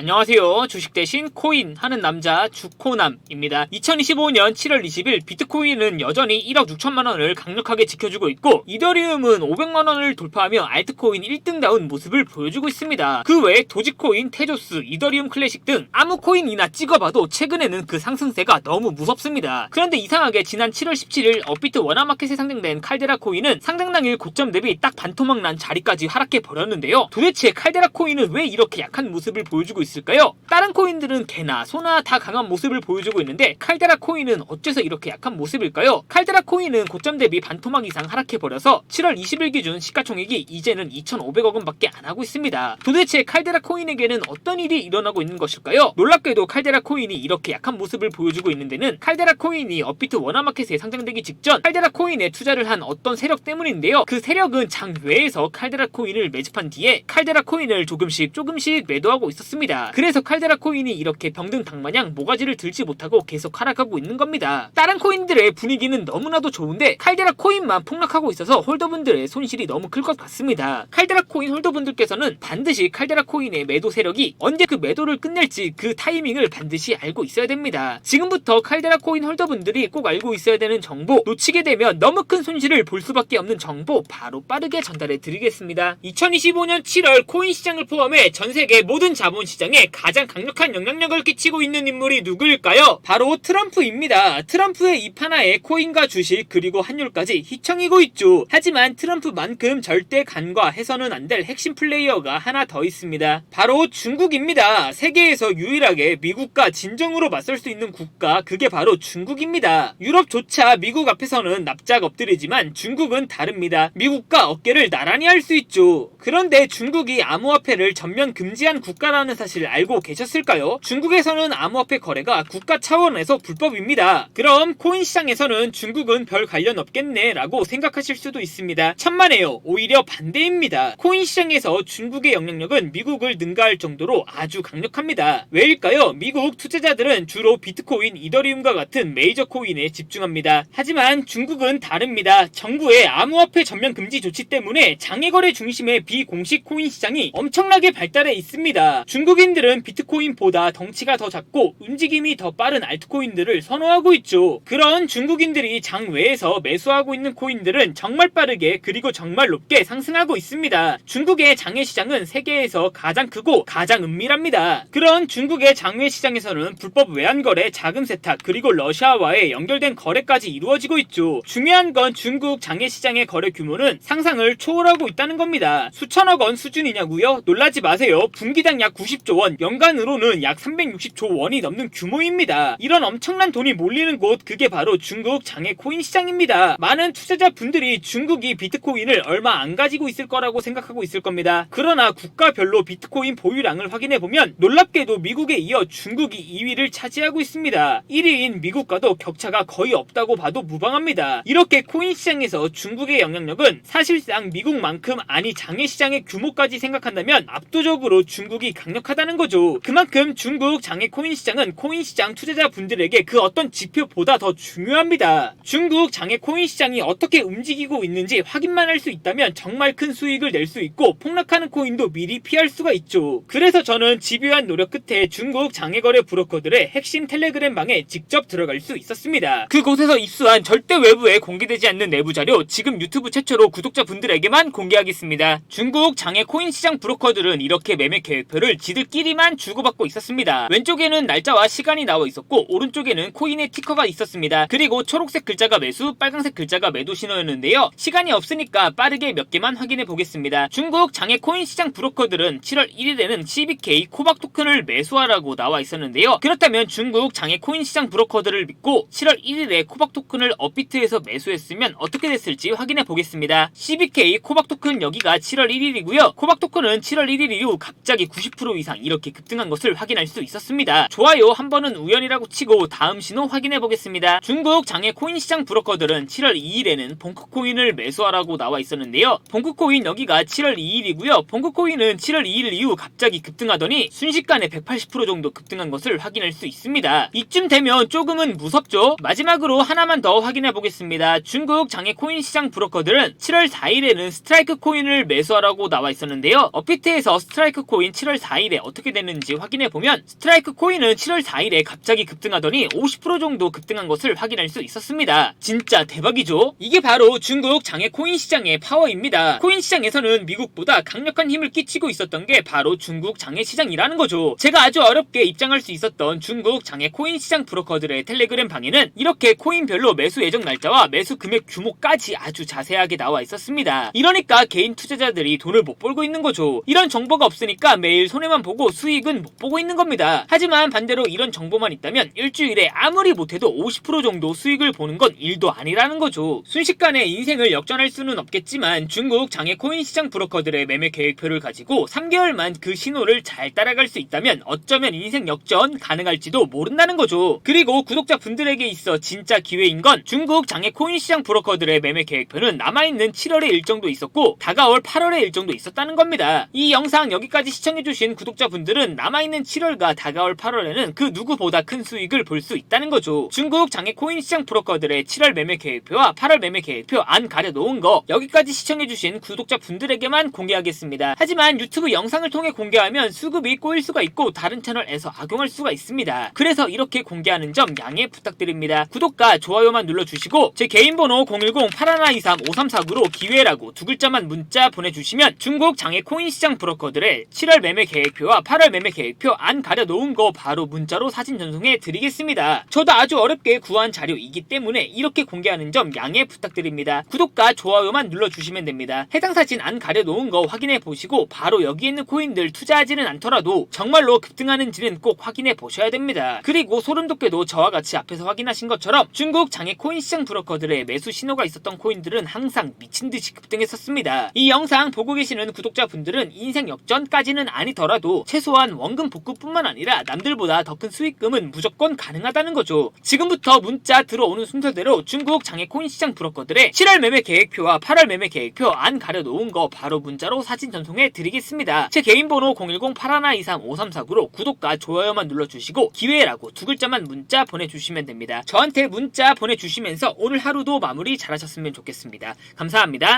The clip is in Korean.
안녕하세요. 주식 대신 코인 하는 남자 주코남입니다. 2025년 7월 20일 비트코인은 여전히 1억 6천만 원을 강력하게 지켜주고 있고 이더리움은 500만 원을 돌파하며 알트코인 1등다운 모습을 보여주고 있습니다. 그 외에 도지코인, 테조스, 이더리움 클래식 등 아무 코인이나 찍어봐도 최근에는 그 상승세가 너무 무섭습니다. 그런데 이상하게 지난 7월 17일 업비트 원화마켓에 상장된 칼데라 코인은 상장 당일 고점 대비 딱 반토막 난 자리까지 하락해 버렸는데요. 도대체 칼데라 코인은 왜 이렇게 약한 모습을 보여주고 있을까요? 다른 코인들은 개나 소나 다 강한 모습을 보여주고 있는데 칼데라 코인은 어째서 이렇게 약한 모습일까요? 칼데라 코인은 고점 대비 반토막 이상 하락해버려서 7월 20일 기준 시가총액이 이제는 2,500억 원밖에 안 하고 있습니다. 도대체 칼데라 코인에게는 어떤 일이 일어나고 있는 것일까요? 놀랍게도 칼데라 코인이 이렇게 약한 모습을 보여주고 있는 데는 칼데라 코인이 업비트 원화마켓에 상장되기 직전 칼데라 코인에 투자를 한 어떤 세력 때문인데요. 그 세력은 장외에서 칼데라 코인을 매집한 뒤에 칼데라 코인을 조금씩 매도하고 있었습니다. 그래서 칼데라 코인이 이렇게 병든 닭마냥 모가지를 들지 못하고 계속 하락하고 있는 겁니다. 다른 코인들의 분위기는 너무나도 좋은데 칼데라 코인만 폭락하고 있어서 홀더분들의 손실이 너무 클 것 같습니다. 칼데라 코인 홀더분들께서는 반드시 칼데라 코인의 매도 세력이 언제 그 매도를 끝낼지 그 타이밍을 반드시 알고 있어야 됩니다. 지금부터 칼데라 코인 홀더분들이 꼭 알고 있어야 되는 정보, 놓치게 되면 너무 큰 손실을 볼 수밖에 없는 정보 바로 빠르게 전달해 드리겠습니다. 2025년 7월 코인 시장을 포함해 전 세계 모든 자본시장에 가장 강력한 영향력을 끼치고 있는 인물이 누구일까요? 바로 트럼프입니다. 트럼프의 입 하나에 코인과 주식 그리고 환율까지 휘청이고 있죠. 하지만 트럼프만큼 절대 간과해서는 안 될 핵심 플레이어가 하나 더 있습니다. 바로 중국입니다. 세계에서 유일하게 미국과 진정으로 맞설 수 있는 국가, 그게 바로 중국입니다. 유럽조차 미국 앞에서는 납작 엎드리지만 중국은 다릅니다. 미국과 어깨를 나란히 할 수 있죠. 그런데 중국이 암호화폐를 전면 금지한 국가라는 사실 알고 계셨을까요? 중국에서는 암호화폐 거래가 국가 차원에서 불법입니다. 그럼 코인 시장에서는 중국은 별 관련 없겠네 라고 생각하실 수도 있습니다. 천만에요. 오히려 반대입니다. 코인 시장에서 중국의 영향력은 미국을 능가할 정도로 아주 강력합니다. 왜일까요? 미국 투자자들은 주로 비트코인, 이더리움과 같은 메이저 코인에 집중합니다. 하지만 중국은 다릅니다. 정부의 암호화폐 전면 금지 조치 때문에 장외거래 중심의 비공식 코인 시장이 엄청나게 발달해 있습니다. 중국인들은 비트코인보다 덩치가 더 작고 움직임이 더 빠른 알트코인들을 선호하고 있죠. 그런 중국인들이 장외에서 매수하고 있는 코인들은 정말 빠르게 그리고 정말 높게 상승하고 있습니다. 중국의 장외 시장은 세계에서 가장 크고 가장 은밀합니다. 그런 중국의 장외 시장에서는 불법 외환거래, 자금 세탁 그리고 러시아와의 연결된 거래까지 이루어지고 있죠. 중요한 건 중국 장외 시장의 거래 규모는 상상을 초월하고 있다는 겁니다. 수천억 원 수준이냐고요? 놀라지 마세요. 분기당 약 90조 원, 연간으로는 약 360조 원이 넘는 규모입니다. 이런 엄청난 돈이 몰리는 곳, 그게 바로 중국 장외 코인 시장입니다. 많은 투자자분들이 중국이 비트코인을 얼마 안 가지고 있을 거라고 생각하고 있을 겁니다. 그러나 국가별로 비트코인 보유량을 확인해보면 놀랍게도 미국에 이어 중국이 2위를 차지하고 있습니다. 1위인 미국과도 격차가 거의 없다고 봐도 무방합니다. 이렇게 코인 시장에서 중국의 영향력은 사실상 미국만큼, 아니 장외 시장의 규모까지 생각한다면 압도적으로 중국이 강력하다는 거죠. 그만큼 중국 장외 코인 시장은 코인 시장 투자자분들에게 그 어떤 지표보다 더 중요합니다. 중국 장외 코인 시장이 어떻게 움직이고 있는지 확인만 할 수 있다면 정말 큰 수익을 낼 수 있고 폭락하는 코인도 미리 피할 수가 있죠. 그래서 저는 집요한 노력 끝에 중국 장외거래 브로커들의 핵심 텔레그램 방에 직접 들어갈 수 있었습니다. 그곳에서 입수한 절대 외부에 공개되지 않는 내부 자료, 지금 유튜브 최초로 구독자분들에게만 공개하겠습니다. 중국 장외 코인 시장 브로커들은 이렇게 매매 계획표를 지들끼리만 주고받고 있었습니다. 왼쪽에는 날짜와 시간이 나와 있었고 오른쪽에는 코인의 티커가 있었습니다. 그리고 초록색 글자가 매수, 빨간색 글자가 매도 신호였는데요. 시간이 없으니까 빠르게 몇 개만 확인해 보겠습니다. 중국 장외 코인 시장 브로커들은 7월 1일에는 CBK 코박 토큰을 매수하라고 나와 있었는데요. 그렇다면 중국 장외 코인 시장 브로커들을 믿고 7월 1일에 코박 토큰을 업비트에서 매수했으면 어떻게 됐을지 확인해 보겠습니다. CBK 코박 토큰 여기가 7월 1일이고요. 코박 토큰은 7월 1일 이후 갑자기 90% 이상 이렇게 급등한 것을 확인할 수 있었습니다. 좋아요, 한 번은 우연이라고 치고 다음 신호 확인해 보겠습니다. 중국 장외 코인 시장 브로커들은 7월 2일에는 봉크코인을 매수하라고 나와 있었는데요. 봉크코인 여기가 7월 2일이고요. 봉크코인은 7월 2일 이후 갑자기 급등하더니 순식간에 180% 정도 급등한 것을 확인할 수 있습니다. 이쯤 되면 조금은 무섭죠? 마지막으로 하나만 더 확인해 보겠습니다. 중국 장외 코인 시장 브로커들은 7월 4일에는 스트라이크 코인을 매수하라고 나와 있었는데요. 업비트에서 스트라이크 코인 7월 4일에 어떻게 됐는지 확인해보면 스트라이크 코인은 7월 4일에 갑자기 급등하더니 50% 정도 급등한 것을 확인할 수 있었습니다. 진짜 대박이죠? 이게 바로 중국 장외 코인 시장의 파워입니다. 코인 시장에서는 미국보다 강력한 힘을 끼치고 있었던 게 바로 중국 장외 시장이라는 거죠. 제가 아주 어렵게 입장할 수 있었던 중국 장외 코인 시장 브로커들의 텔레그램 방에는 이렇게 코인별로 매수 예정 날짜와 매수 금액 규모까지 아주 자세하게 나와 있었습니다. 이러니까 개인 투자자들이 돈을 못 벌고 있는 거죠. 이런 정보가 없으니까 매일 손해만 보고 수익은 못 보고 있는 겁니다. 하지만 반대로 이런 정보만 있다면 일주일에 아무리 못해도 50% 정도 수익을 보는 건 일도 아니라는 거죠. 순식간에 인생을 역전할 수는 없겠지만 중국 장외 코인 시장 브로커들의 매매 계획표를 가지고 3개월만 그 신호를 잘 따라갈 수 있다면 어쩌면 인생 역전 가능할지도 모른다는 거죠. 그리고 구독자분들에게 있어 진짜 기회인 건 중국 장외 코인 시장 브로커들의 매매 계획표는 남아있는 7월의 일정도 있었고 다가올 8월의 일정도 있었다는 겁니다. 이 영상 여기까지 시청해주신 구독자분들은 남아있는 7월과 다가올 8월에는 그 누구보다 큰 수익을 볼 수 있다는 거죠. 중국 장외 코인 시장 브로커들의 7월 매매 계획표와 8월 매매 계획표 안 가려놓은 거 여기까지 시청해주신 구독자분들에게만 공개하겠습니다. 하지만 유튜브 영상을 통해 공개하면 수급이 꼬일 수가 있고 다른 채널에서 악용할 수가 있습니다. 그래서 이렇게 공개하는 점 양해 부탁드립니다. 구독과 좋아요만 눌러주시고 제 개인 번호 010-8123-5349로 기회라고 두 글자만 문자 보내주시면 중국 장외 코인 시장 브로커들의 7월 매매 계획표와 8월 매매 계획표 안 가려놓은 거 바로 문자로 사진 전송해 드리겠습니다. 저도 아주 어렵게 구한 자료이기 때문에 이렇게 공개하는 점 양해 부탁드립니다. 구독과 좋아요만 눌러주시면 됩니다. 해당 사진 안 가려놓은 거 확인해 보시고 바로 여기 있는 코인들 투자하지는 않더라도 정말로 급등하는지는 꼭 확인해 보셔야 됩니다. 그리고 소름돋게도 저와 같이 앞에서 확인하신 것처럼 중국 장외 코인 시장 브로커들의 매수 신호가 있었던 코인들은 항상 미친듯이 급등했었습니다. 이 영상 보고 계시는 구독자분들은 인생 역전까지는 아니더라도 최소한 원금 복구뿐만 아니라 남들보다 더 큰 수익금은 무조건 가능하다는 거죠. 지금부터 문자 들어오는 순서대로 중국 장외 코인 시장 브로커들의 7월 매매 계획표와 8월 매매 계획표 안 가려놓은 거 바로 문자로 사진 전송해 드리겠습니다. 제 개인 번호 010-8123-5349로 구독과 좋아요만 눌러주시고 기회라고 두 글자만 문자 보내주시면 됩니다. 저한테 문자 보내주시면서 오늘 하루도 마무리 잘하셨으면 좋겠습니다. 감사합니다.